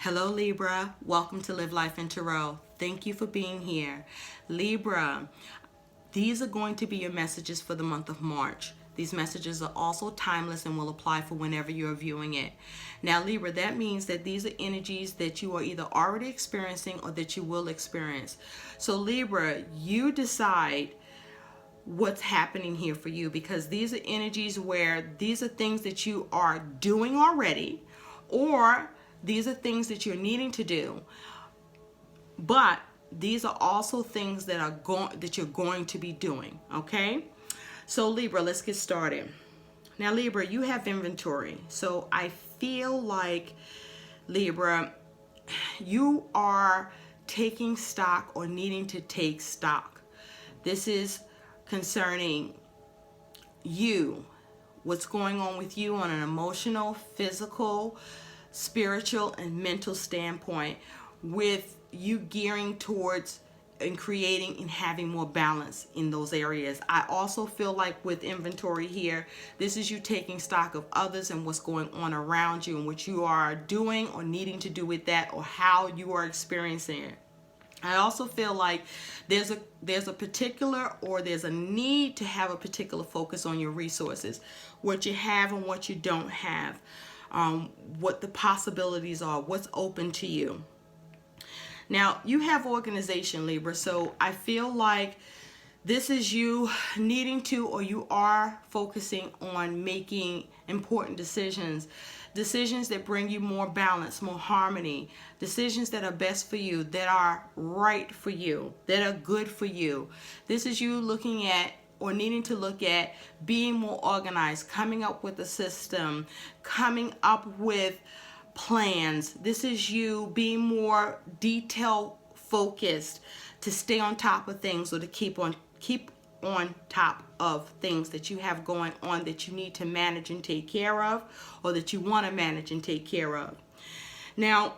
Hello Libra, welcome to Live Life in Tarot. Thank you for being here. Libra, these are going to be your messages for the month of March. These messages are also timeless and will apply for whenever you're viewing it. Now Libra, that means that these are energies that you are either already experiencing or that you will experience. So Libra, you decide what's happening here for you, because these are energies where these are things that you are doing already, or these are things that you're needing to do, but these are also things that you're going to be doing. Okay, so Libra, let's get started. Now Libra, you have inventory, so I feel like Libra, you are taking stock or needing to take stock. This is concerning you, what's going on with you on an emotional, physical, spiritual, and mental standpoint, with you gearing towards and creating and having more balance in those areas. I also feel like with inventory here, this is you taking stock of others and what's going on around you and what you are doing or needing to do with that, or how you are experiencing it. I also feel like there's a particular, or there's a need to have a particular focus on your resources, what you have and what you don't have, what the possibilities are, what's open to you. Now, you have organization, Libra, so I feel like this is you needing to, or you are focusing on making important decisions that bring you more balance, more harmony, decisions that are best for you, that are right for you, that are good for you. This is you looking at, or needing to look at, being more organized, coming up with a system, coming up with plans. This is you being more detail focused, to stay on top of things, or to keep on top of things that you have going on that you need to manage and take care of, or that you want to manage and take care of. Now,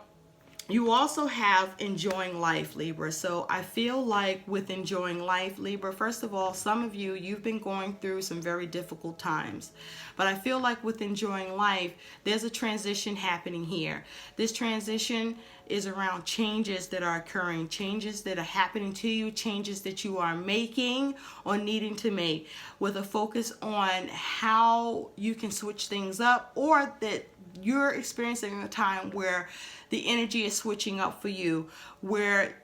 you also have enjoying life, Libra. So I feel like with enjoying life, Libra, first of all, some of you've been going through some very difficult times. But I feel like with enjoying life, there's a transition happening here. This transition is around changes that are occurring, changes that are happening to you, changes that you are making or needing to make, with a focus on how you can switch things up, or that you're experiencing a time where the energy is switching up for you, where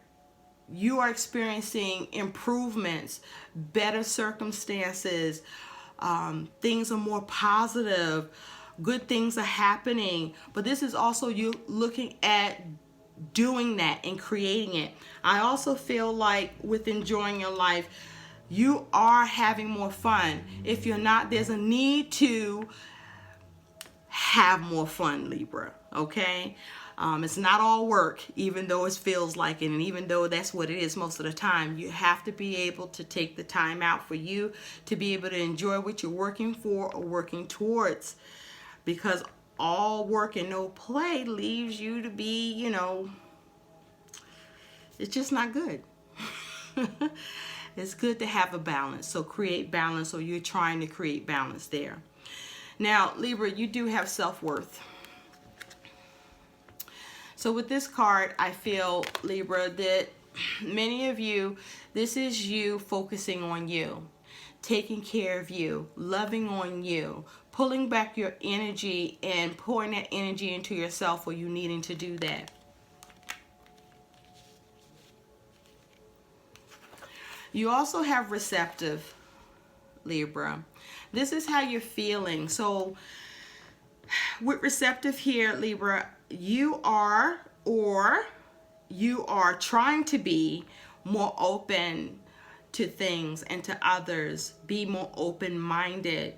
you are experiencing improvements, better circumstances, things are more positive, good things are happening. But this is also you looking at doing that and creating it. I also feel like with enjoying your life, you are having more fun. If you're not, there's a need to have more fun, Libra. Okay, it's not all work, even though it feels like it, and even though that's what it is most of the time. You have to be able to take the time out for you to be able to enjoy what you're working for or working towards, because all work and no play leaves you to be, it's just not good. It's good to have a balance. So create balance, or you're trying to create balance there. Now, Libra, you do have self-worth. So with this card, I feel, Libra, that many of you, this is you focusing on you, taking care of you, loving on you, pulling back your energy and pouring that energy into yourself, or you needing to do that. You also have receptive, Libra. This is how you're feeling. So with receptive here, Libra, you are, or you are trying to be more open to things and to others. Be more open-minded.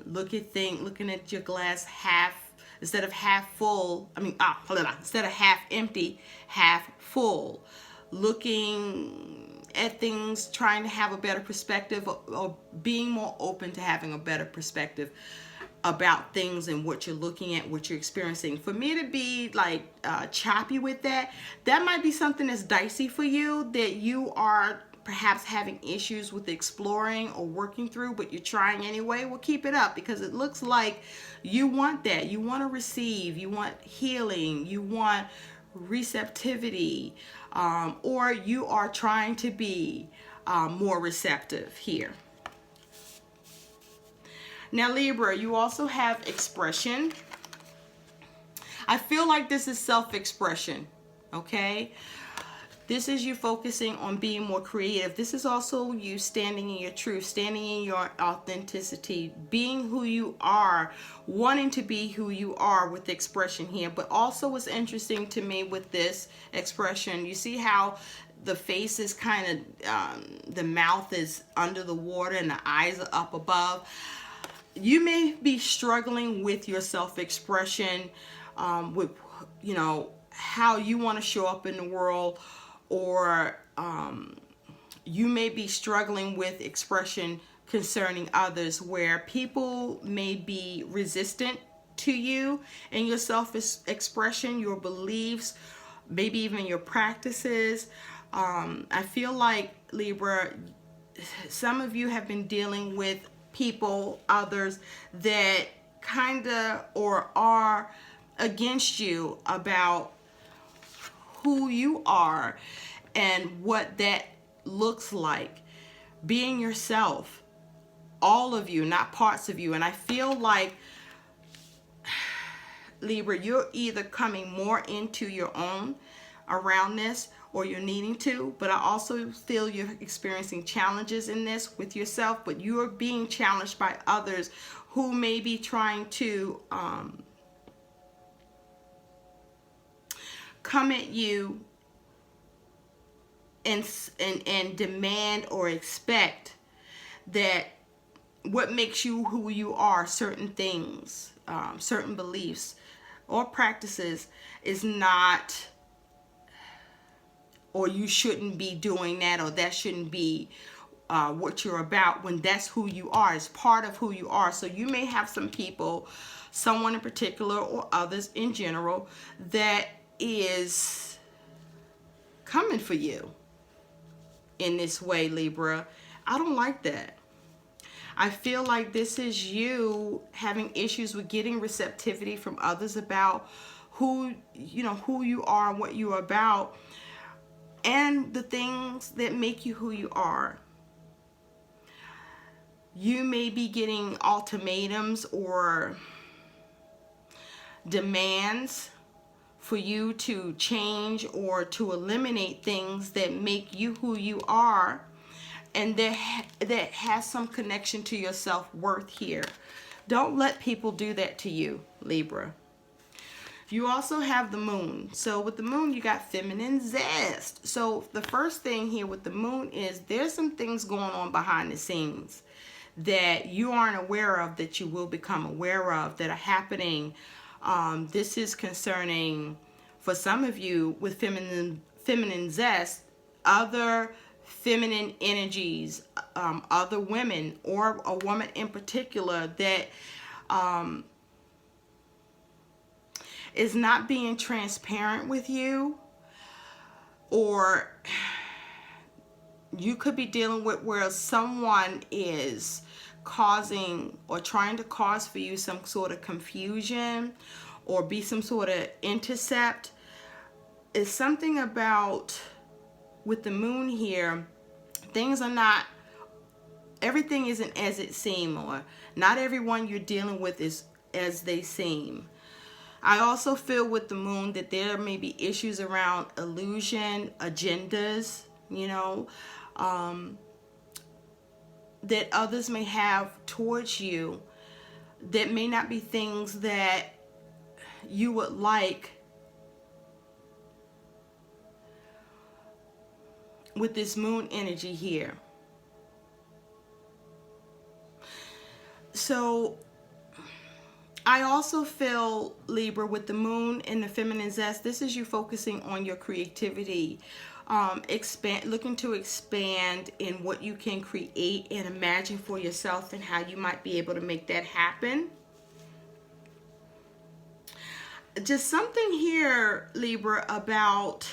Looking at your glass half, instead of half full. Instead of half empty, half full. Looking at things, trying to have a better perspective, or being more open to having a better perspective about things and what you're looking at, what you're experiencing. For me to be like choppy with that might be something that's dicey for you, that you are perhaps having issues with exploring or working through, but you're trying anyway, well, keep it up, because it looks like you want that. You want to receive, you want healing, you want receptivity, or you are trying to be more receptive here. Now, Libra, you also have expression. I feel like this is self-expression, okay? This is you focusing on being more creative. This is also you standing in your truth, standing in your authenticity, being who you are, wanting to be who you are with the expression here. But also what's interesting to me with this expression, you see how the face is kind of, the mouth is under the water and the eyes are up above. You may be struggling with your self-expression, with, you know, how you want to show up in the world, or you may be struggling with expression concerning others, where people may be resistant to you and your self-expression, your beliefs, maybe even your practices. I feel like, Libra, some of you have been dealing with people, others, that kind of or are against you about who you are and what that looks like. Being yourself, all of you, not parts of you. And I feel like, Libra, you're either coming more into your own around this, or you're needing to, but I also feel you're experiencing challenges in this with yourself, but you're being challenged by others who may be trying to come at you and demand or expect that what makes you who you are, certain things, certain beliefs or practices, is not, or you shouldn't be doing that, or that shouldn't be what you're about, when that's who you are. It's part of who you are. So you may have some people, someone in particular or others in general, that is coming for you in this way, Libra. I don't like that. I feel like this is you having issues with getting receptivity from others about who you are and what you're about, and the things that make you who you are. You may be getting ultimatums or demands for you to change or to eliminate things that make you who you are, and that has some connection to your self-worth here. Don't let people do that to you, Libra. You also have the moon. So with the moon, you got feminine zest. So the first thing here with the moon is there's some things going on behind the scenes that you aren't aware of, that you will become aware of, that are happening. This is concerning, for some of you with feminine zest, other feminine energies, other women, or a woman in particular that is not being transparent with you, or you could be dealing with where someone is causing or trying to cause for you some sort of confusion or be some sort of intercept. It's something about, with the moon here, things are not, everything isn't as it seems, or not everyone you're dealing with is as they seem. I also feel with the moon that there may be issues around illusion, agendas, that others may have towards you that may not be things that you would like with this moon energy here. So I also feel, Libra, with the moon and the feminine zest, this is you focusing on your creativity, looking to expand in what you can create and imagine for yourself, and how you might be able to make that happen. Just something here, Libra, about,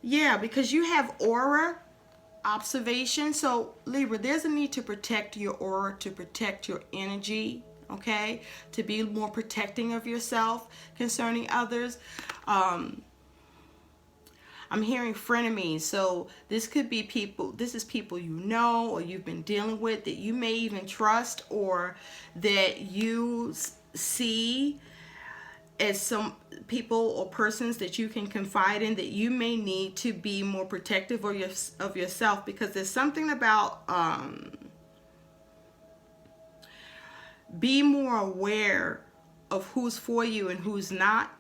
because you have aura observation. So Libra, there's a need to protect your aura, to protect your energy, okay, to be more protecting of yourself concerning others. I'm hearing frenemies, so this could be people, this is people you know or you've been dealing with, that you may even trust, or that you see as some people or persons that you can confide in, that you may need to be more protective of yourself, because there's something about be more aware of who's for you and who's not,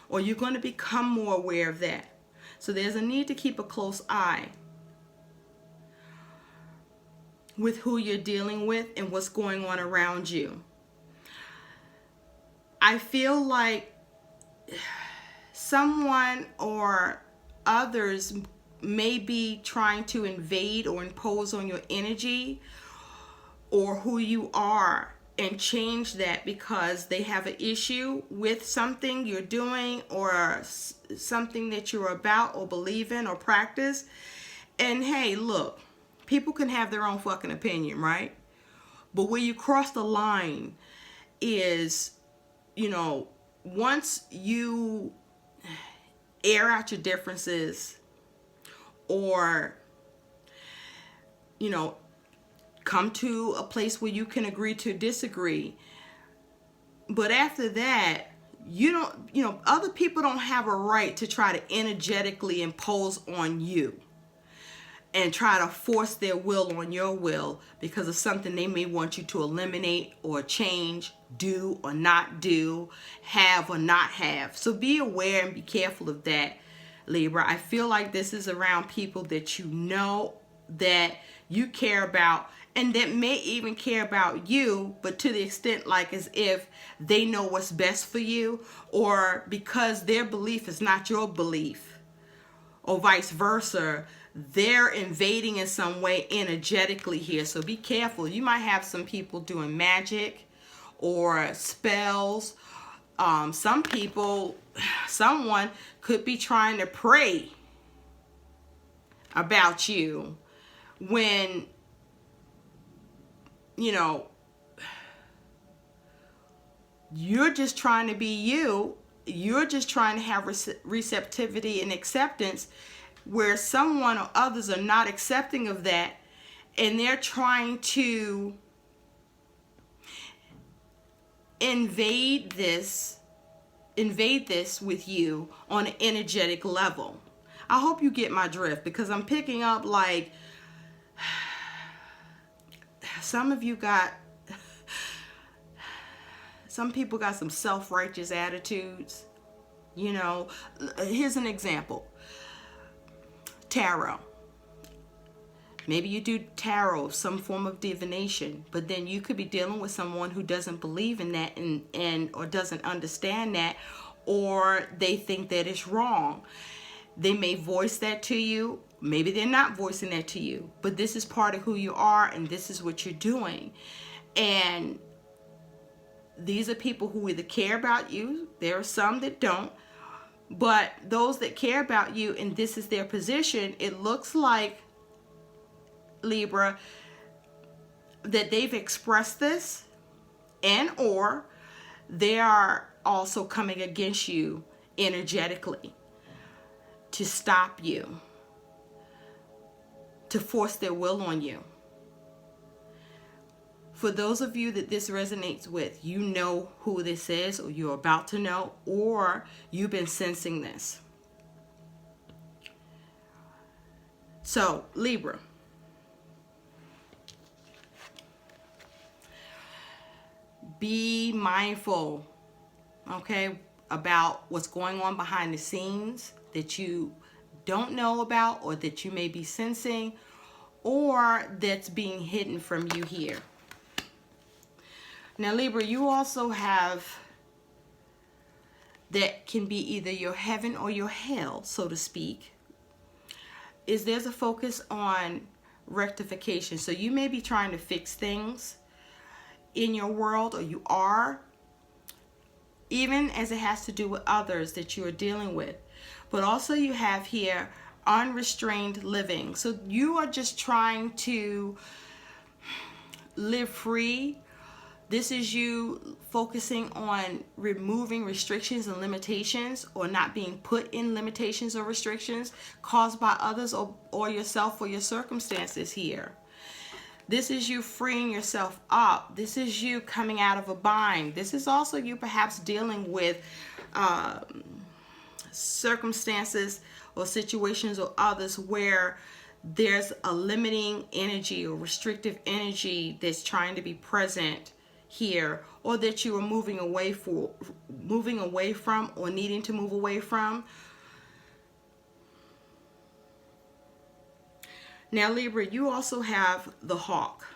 or you're going to become more aware of that. So there's a need to keep a close eye with who you're dealing with and what's going on around you. I feel like someone or others may be trying to invade or impose on your energy or who you are and change that because they have an issue with something you're doing or something that you're about or believe in or practice. And hey, look, people can have their own fucking opinion, right? But where you cross the line is, you know, once you air out your differences or, you know, come to a place where you can agree to disagree. But after that, other people don't have a right to try to energetically impose on you and try to force their will on your will because of something they may want you to eliminate or change, do or not do, have or not have. So be aware and be careful of that, Libra. I feel like this is around people that you know, that you care about, and that may even care about you, but to the extent like as if they know what's best for you, or because their belief is not your belief, or vice versa, they're invading in some way energetically here. So be careful. You might have some people doing magic or spells. Some people, someone could be trying to pray about you when, you know, you're just trying to be you. You're just trying to have receptivity and acceptance, where someone or others are not accepting of that, and they're trying to invade this with you on an energetic level. I hope you get my drift, because I'm picking up like some people got some self-righteous attitudes. You know, here's an example. Tarot. Maybe you do tarot, some form of divination, but then you could be dealing with someone who doesn't believe in that and or doesn't understand that, or they think that it's wrong. They may voice that to you. Maybe they're not voicing that to you, but this is part of who you are, and this is what you're doing. And these are people who either care about you. There are some that don't. But those that care about you, and this is their position, it looks like, Libra, that they've expressed this, and or they are also coming against you energetically to stop you, to force their will on you. For those of you that this resonates with, you know who this is, or you're about to know, or you've been sensing this. So, Libra, be mindful, okay, about what's going on behind the scenes that you don't know about, or that you may be sensing, or that's being hidden from you here. Now, Libra, you also have that can be either your heaven or your hell, so to speak. There's a focus on rectification. So you may be trying to fix things in your world, or you are, even as it has to do with others that you are dealing with. But also you have here unrestrained living. So you are just trying to live free. This is you focusing on removing restrictions and limitations, or not being put in limitations or restrictions caused by others or yourself or your circumstances here. This is you freeing yourself up. This is you coming out of a bind. This is also you perhaps dealing with circumstances or situations or others where there's a limiting energy or restrictive energy that's trying to be present here, or that you are moving away from or needing to move away from. Now, Libra, you also have the hawk.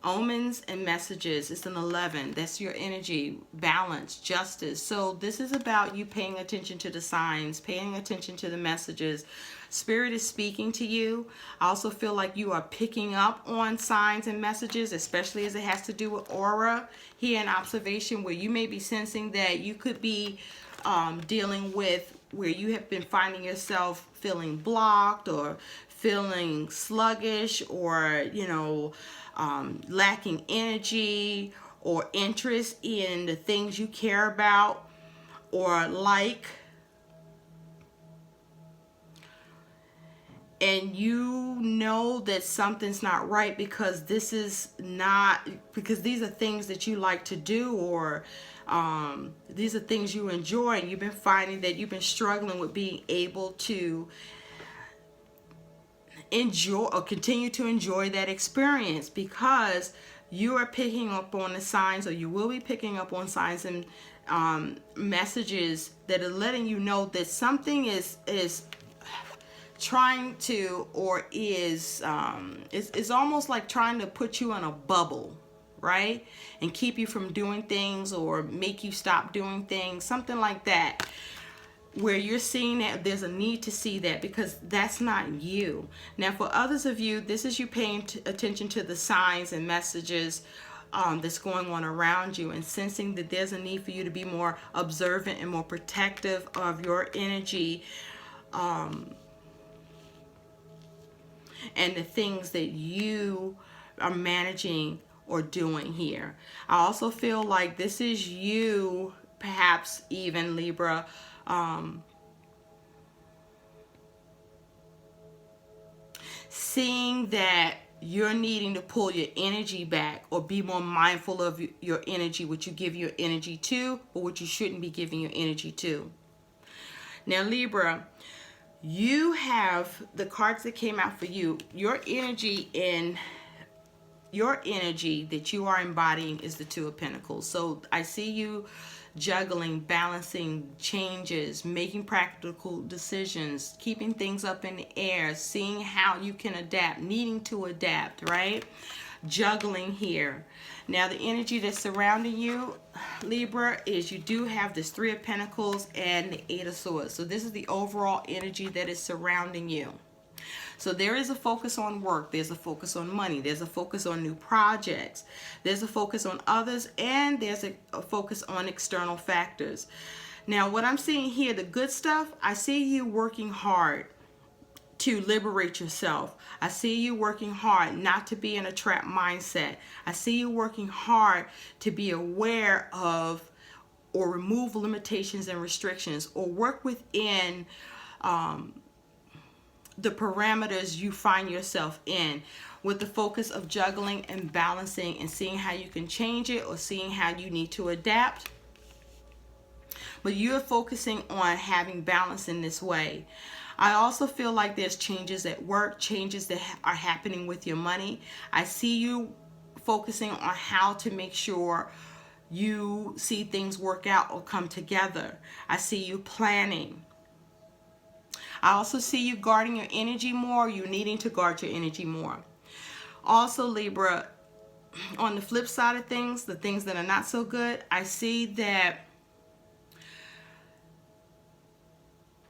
Omens and messages. It's an 11. That's your energy, balance, justice. So this is about you paying attention to the signs, paying attention to the messages. Spirit is speaking to you. I also feel like you are picking up on signs and messages, especially as it has to do with aura here in observation, where you may be sensing that you could be dealing with where you have been finding yourself feeling blocked or feeling sluggish, or lacking energy or interest in the things you care about or like. And you know that something's not right because these are things that you like to do, or these are things you enjoy, and you've been finding that you've been struggling with being able to enjoy or continue to enjoy that experience, because you are picking up on the signs, or you will be picking up on signs and messages that are letting you know that something is trying to, or is almost like trying to put you in a bubble, right? And keep you from doing things, or make you stop doing things, something like that, where you're seeing that there's a need to see that, because that's not you. Now, for others of you, this is you paying attention to the signs and messages that's going on around you, and sensing that there's a need for you to be more observant and more protective of your energy, and the things that you are managing or doing here. I also feel like this is you, perhaps even Libra, seeing that you're needing to pull your energy back, or be more mindful of your energy, what you give your energy to, or what you shouldn't be giving your energy to. Now, Libra, you have the cards that came out for you. Your energy that you are embodying is the Two of Pentacles. So I see you juggling, balancing changes, making practical decisions, keeping things up in the air, seeing how you can adapt, needing to adapt, right? Juggling here. Now, the energy that's surrounding you, Libra, is you do have this Three of Pentacles and the Eight of Swords. So this is the overall energy that is surrounding you. So there is a focus on work, there's a focus on money, there's a focus on new projects, there's a focus on others, and there's a focus on external factors. Now, what I'm seeing here, the good stuff, I see you working hard to liberate yourself. I see you working hard not to be in a trap mindset. I see you working hard to be aware of or remove limitations and restrictions, or work within the parameters you find yourself in, with the focus of juggling and balancing and seeing how you can change it, or seeing how you need to adapt. But you're focusing on having balance in this way. I also feel like there's changes at work, changes that are happening with your money. I see you focusing on how to make sure you see things work out or come together. I see you planning. I also see you guarding your energy more, you needing to guard your energy more. Also, Libra, on the flip side of things, the things that are not so good, I see that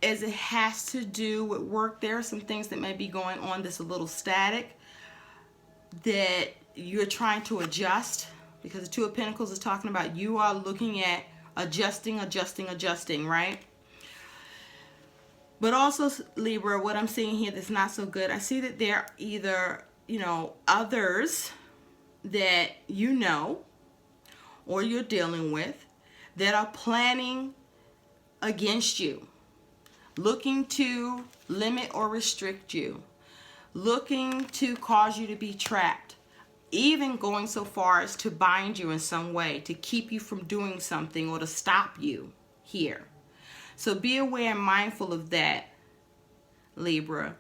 as it has to do with work, there are some things that may be going on that's a little static, that you're trying to adjust, because the Two of Pentacles is talking about you are looking at adjusting, right? But also, Libra, what I'm seeing here that's not so good, I see that there are either, others that you know or you're dealing with that are planning against you, looking to limit or restrict you, looking to cause you to be trapped, even going so far as to bind you in some way, to keep you from doing something or to stop you here. So be aware and mindful of that, Libra.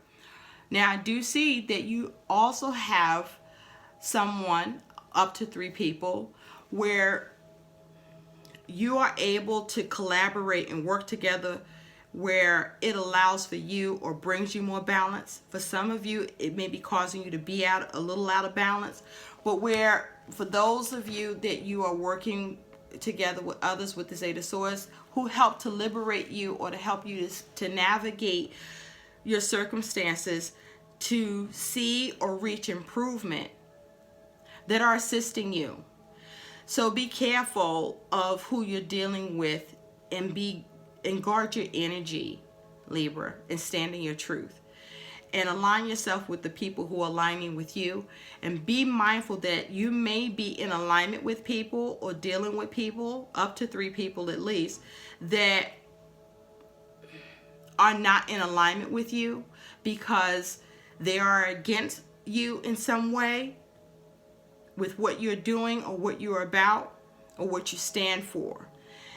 Now, I do see that you also have someone, up to 3 people, where you are able to collaborate and work together, where it allows for you or brings you more balance. For some of you, it may be causing you to be a little out of balance, but where for those of you that you are working together with others with this Eight of Swords who help to liberate you or to help you to navigate your circumstances to see or reach improvement, that are assisting you. So be careful of who you're dealing with and guard your energy, Libra, and stand in your truth. And align yourself with the people who are aligning with you. And be mindful that you may be in alignment with people or dealing with people, up to 3 people at least, that are not in alignment with you because they are against you in some way with what you're doing or what you're about or what you stand for.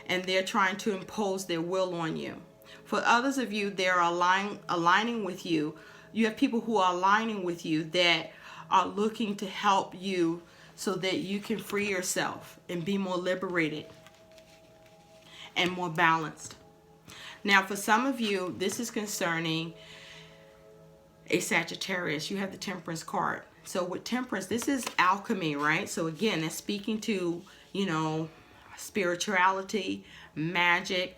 And they're trying to impose their will on you. For others of you, they're aligning with you. You have people who are aligning with you that are looking to help you so that you can free yourself and be more liberated and more balanced. Now, for some of you, this is concerning a Sagittarius. You have the Temperance card. So with Temperance, this is alchemy, right? So again, that's speaking to, spirituality, magic.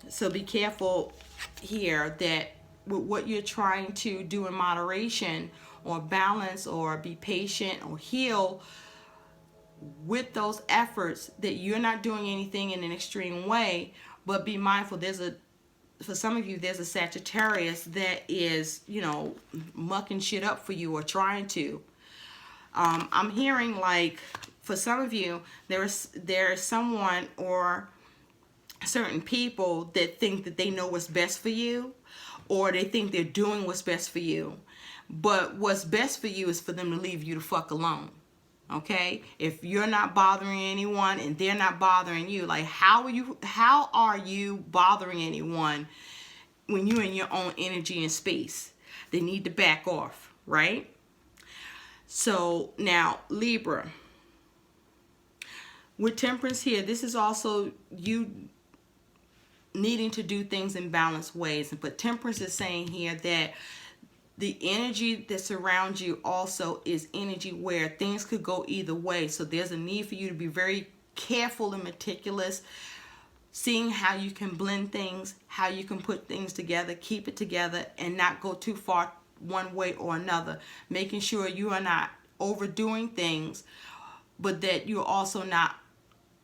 So be careful here that with what you're trying to do in moderation or balance or be patient or heal with those efforts, that you're not doing anything in an extreme way, but be mindful. For some of you, there's a Sagittarius that is, mucking shit up for you or trying to. I'm hearing like for some of you, there's someone or certain people that think that they know what's best for you, or they think they're doing what's best for you. But what's best for you is for them to leave you the fuck alone. Okay? If you're not bothering anyone and they're not bothering you, like how are you bothering anyone when you're in your own energy and space? They need to back off, right? So now, Libra, with Temperance here, this is also you needing to do things in balanced ways. But Temperance is saying here that the energy that surrounds you also is energy where things could go either way. So there's a need for you to be very careful and meticulous, seeing how you can blend things, how you can put things together, keep it together, and not go too far one way or another. Making sure you are not overdoing things, but that you're also not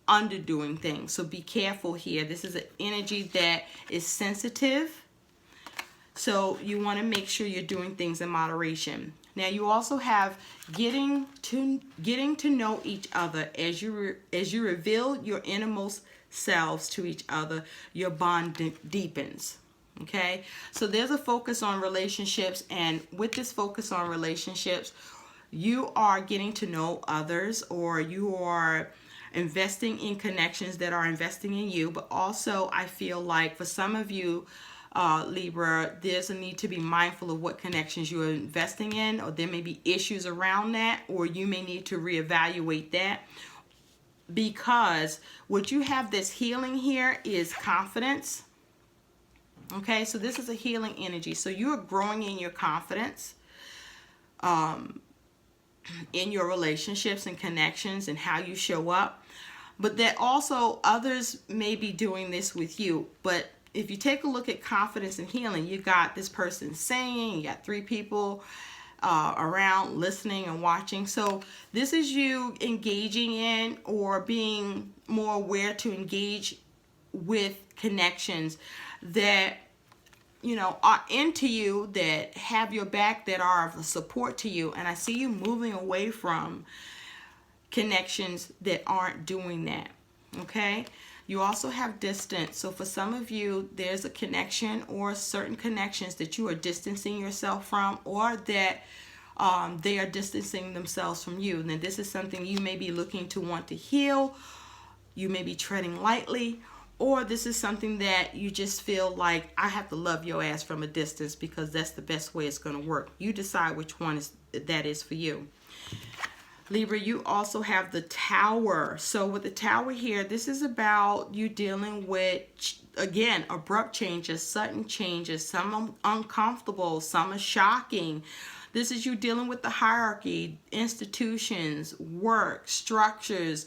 underdoing things. So be careful here. This is an energy that is sensitive. So you want to make sure you're doing things in moderation. Now you also have getting to know each other as you reveal your innermost selves to each other. Your bond deepens. Okay, so there's a focus on relationships, and with this focus on relationships, you are getting to know others, or you are investing in connections that are investing in you. But also, I feel like for some of you, Libra, there's a need to be mindful of what connections you are investing in, or there may be issues around that, or you may need to reevaluate that, because what you have this healing here is confidence. Okay, so this is a healing energy. So you're growing in your confidence, in your relationships and connections and how you show up. But that also others may be doing this with you. But if you take a look at confidence and healing, you got this person saying, you got 3 people around listening and watching. So this is you engaging in or being more aware to engage with connections that, you know, are into you, that have your back, that are of support to you. And I see you moving away from connections that aren't doing that. Okay? You also have distance. So for some of you, there's a connection or certain connections that you are distancing yourself from, or that they are distancing themselves from you. Now, this is something you may be looking to want to heal. You may be treading lightly, or this is something that you just feel like, I have to love your ass from a distance because that's the best way it's going to work. You decide which one that is for you. Libra, you also have the Tower. So with the Tower here, this is about you dealing with, again, abrupt changes, sudden changes. Some are uncomfortable, some are shocking. This is you dealing with the hierarchy, institutions, work, structures,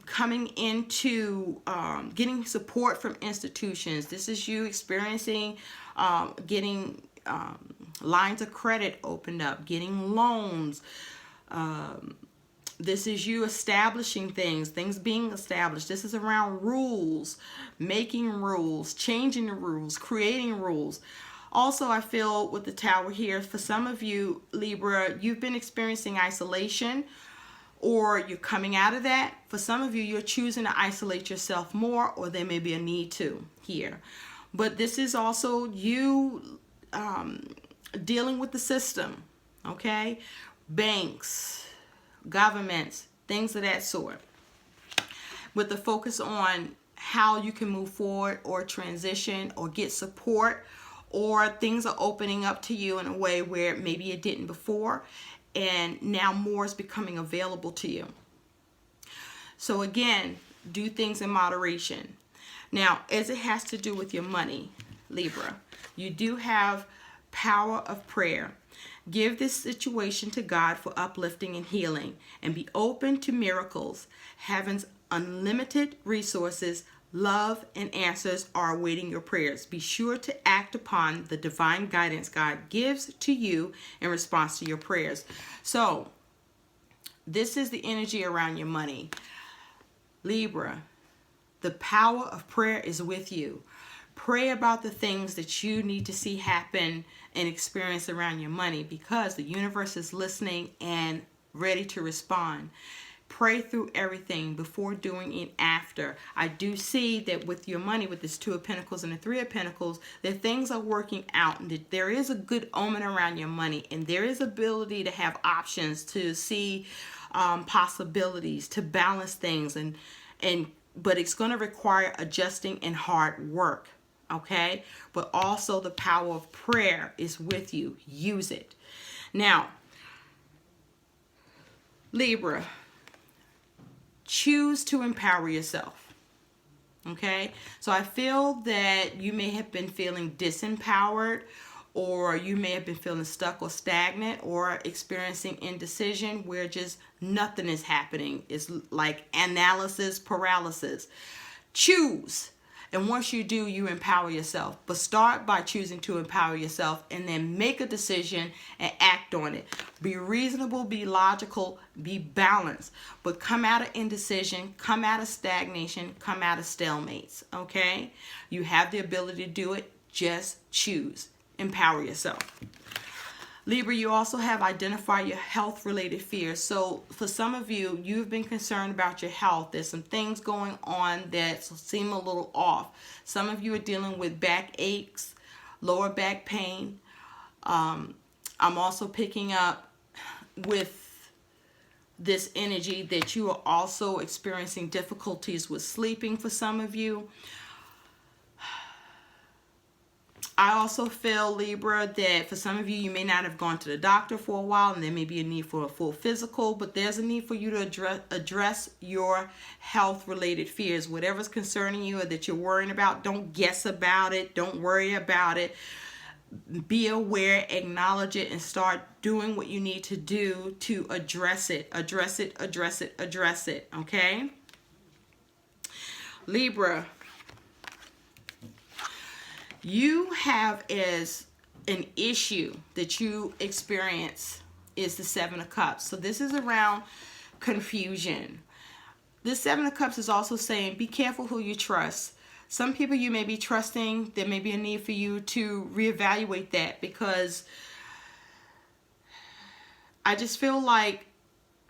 coming into getting support from institutions. This is you experiencing getting lines of credit opened up, getting loans. This is you establishing things being established. This is around rules, making rules, changing the rules, creating rules. Also, I feel with the Tower here, for some of you, Libra, you've been experiencing isolation, or you're coming out of that. For some of you, you're choosing to isolate yourself more, or there may be a need to here. But this is also you dealing with the system, okay? Banks, governments, things of that sort, with the focus on how you can move forward or transition or get support, or things are opening up to you in a way where maybe it didn't before, and now more is becoming available to you. So again, do things in moderation. Now, as it has to do with your money, Libra, you do have power of prayer. Give this situation to God for uplifting and healing, and be open to miracles. Heaven's unlimited resources, love, and answers are awaiting your prayers. Be sure to act upon the divine guidance God gives to you in response to your prayers. So, this is the energy around your money. Libra, the power of prayer is with you. Pray about the things that you need to see happen and experience around your money, because the universe is listening and ready to respond. Pray through everything before, doing, and after. I do see that with your money, with this Two of Pentacles and the Three of Pentacles, that things are working out, and that there is a good omen around your money, and there is ability to have options, to see possibilities, to balance things, but it's going to require adjusting and hard work. Okay, but also the power of prayer is with you. Use it. Now, Libra, choose to empower yourself. Okay, so I feel that you may have been feeling disempowered, or you may have been feeling stuck or stagnant, or experiencing indecision where just nothing is happening. It's like analysis paralysis. Choose. And once you do, you empower yourself. But start by choosing to empower yourself, and then make a decision and act on it. Be reasonable, be logical, be balanced. But come out of indecision, come out of stagnation, come out of stalemates. Okay? You have the ability to do it. Just choose. Empower yourself. Libra, you also have identify your health-related fears. So for some of you, you've been concerned about your health. There's some things going on that seem a little off. Some of you are dealing with back aches, lower back pain. I'm also picking up with this energy that you are also experiencing difficulties with sleeping for some of you. I also feel, Libra, that for some of you, you may not have gone to the doctor for a while, and there may be a need for a full physical, but there's a need for you to address your health-related fears. Whatever's concerning you or that you're worrying about, don't guess about it. Don't worry about it. Be aware, acknowledge it, and start doing what you need to do to address it. Address it, address it, address it, okay? Libra, you have as an issue that you experience is the Seven of Cups. So this is around confusion. This Seven of Cups is also saying, be careful who you trust. Some people you may be trusting, there may be a need for you to reevaluate that, because I just feel like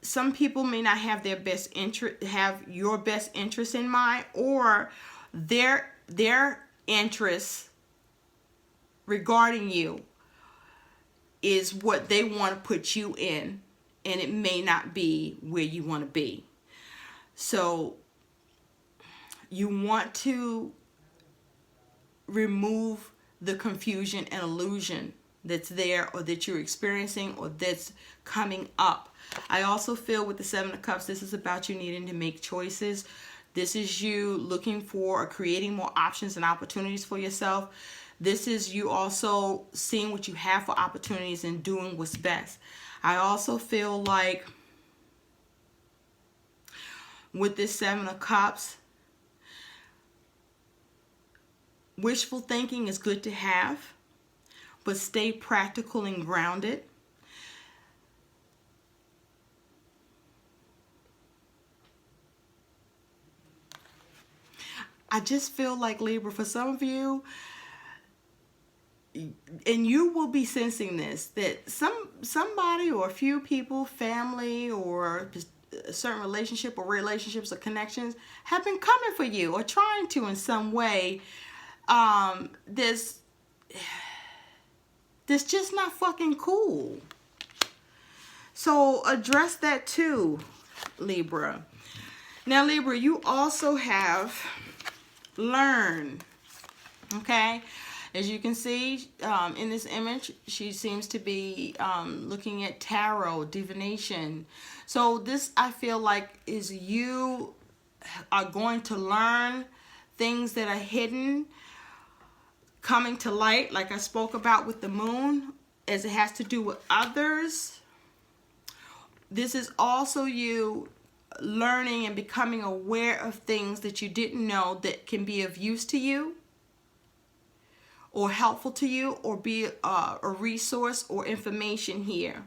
some people may not have their best interest, have your best interest in mind, or their interests regarding you is what they want to put you in, and it may not be where you want to be. So you want to remove the confusion and illusion that's there, or that you're experiencing, or that's coming up. I also feel with the Seven of Cups, this is about you needing to make choices. This is you looking for or creating more options and opportunities for yourself. This is you also seeing what you have for opportunities and doing what's best. I also feel like with this Seven of Cups, wishful thinking is good to have, but stay practical and grounded. I just feel like, Libra, for some of you, and you will be sensing this, that somebody or a few people, family, or a certain relationship or relationships or connections have been coming for you or trying to in some way. This just not fucking cool. So address that too, Libra. Now, Libra, you also have learn. Okay, as you can see in this image, she seems to be looking at tarot, divination. So this, I feel like, is you are going to learn things that are hidden coming to light, like I spoke about with the moon, as it has to do with others. This is also you learning and becoming aware of things that you didn't know that can be of use to you, or helpful to you, or be a resource or information here.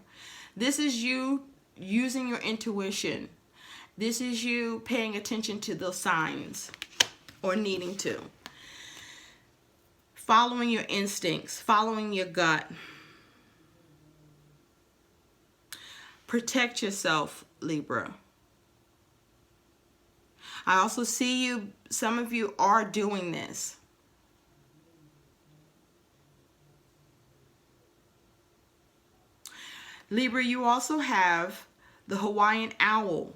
This is you using your intuition. This is you paying attention to those signs, or needing to. Following your instincts, following your gut. Protect yourself, Libra. I also see you, some of you are doing this. Libra, you also have the Hawaiian owl.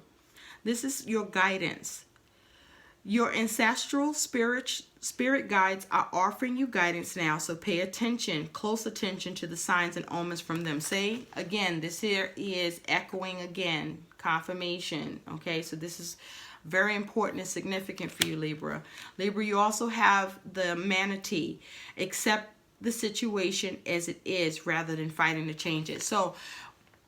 This is your guidance. Your ancestral spirit guides are offering you guidance now, so pay attention, close attention to the signs and omens from them. Say again, this here is echoing again, confirmation. Okay, so this is very important and significant for you, Libra. Libra, you also have the manatee. Accept the situation as it is rather than fighting to change it. So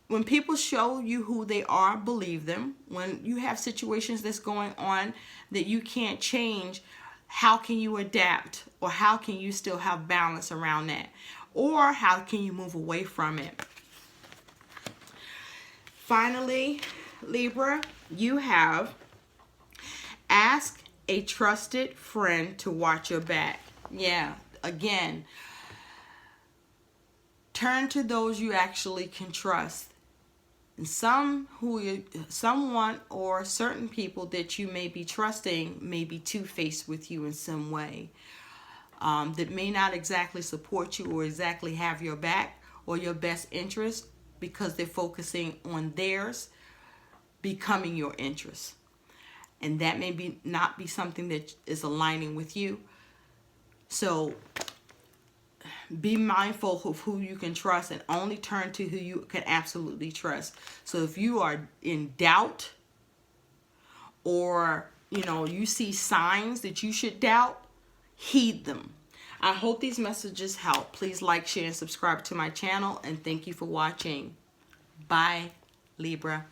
when people show you who they are, believe them. When you have situations that's going on that you can't change, how can you adapt? Or how can you still have balance around that? Or how can you move away from it? Finally, Libra, you have ask a trusted friend to watch your back. Yeah, again, turn to those you actually can trust. And someone or certain people that you may be trusting may be two-faced with you in some way, that may not exactly support you or exactly have your back or your best interest, because they're focusing on theirs becoming your interest. And that may not be something that is aligning with you. So be mindful of who you can trust, and only turn to who you can absolutely trust. So if you are in doubt, or you see signs that you should doubt, heed them. I hope these messages help. Please like, share, and subscribe to my channel, and thank you for watching. Bye, Libra.